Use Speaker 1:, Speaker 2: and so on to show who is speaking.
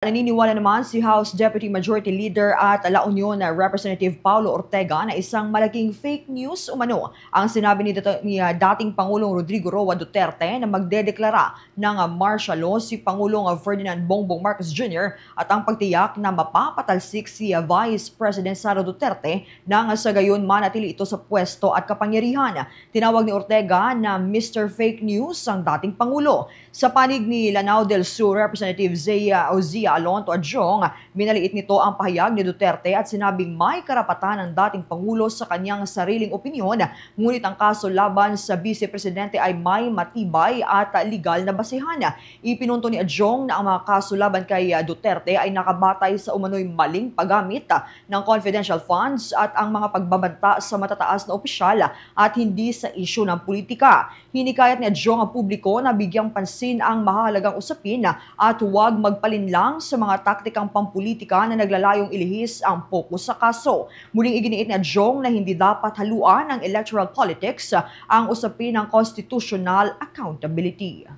Speaker 1: Naniniwala naman si House Deputy Majority Leader at La Union na Representative Paulo Ortega na isang malaking fake news umano ang sinabi ni dating Pangulong Rodrigo Roa Duterte na magdedeklara ng martial law si Pangulong Ferdinand Bongbong Marcos Jr. at ang pagtiyak na mapapatalsik si Vice President Sara Duterte nang sa gayon manatili ito sa pwesto at kapangyarihan. Tinawag ni Ortega na Mr. Fake News ang dating Pangulo. Sa panig ni Lanao del Sur Representative Zia Alonto Adjong, minaliit nito ang pahayag ni Duterte at sinabing may karapatan ang dating Pangulo sa kanyang sariling opinyon, ngunit ang kaso laban sa Vice Presidente ay may matibay at legal na basehan. Ipinunto ni Adjong na ang mga kaso laban kay Duterte ay nakabatay sa umano'y maling paggamit ng confidential funds at ang mga pagbabanta sa matataas na opisyal at hindi sa isyu ng politika. Hinikayat ni Adjong ang publiko na bigyang pansin ang mahalagang usapin at huwag magpalinlang sa mga taktikang pampolitika na naglalayong ilihis ang pokus sa kaso. Muling iginiit ni Adjong na hindi dapat haluan ng electoral politics ang usapin ng constitutional accountability.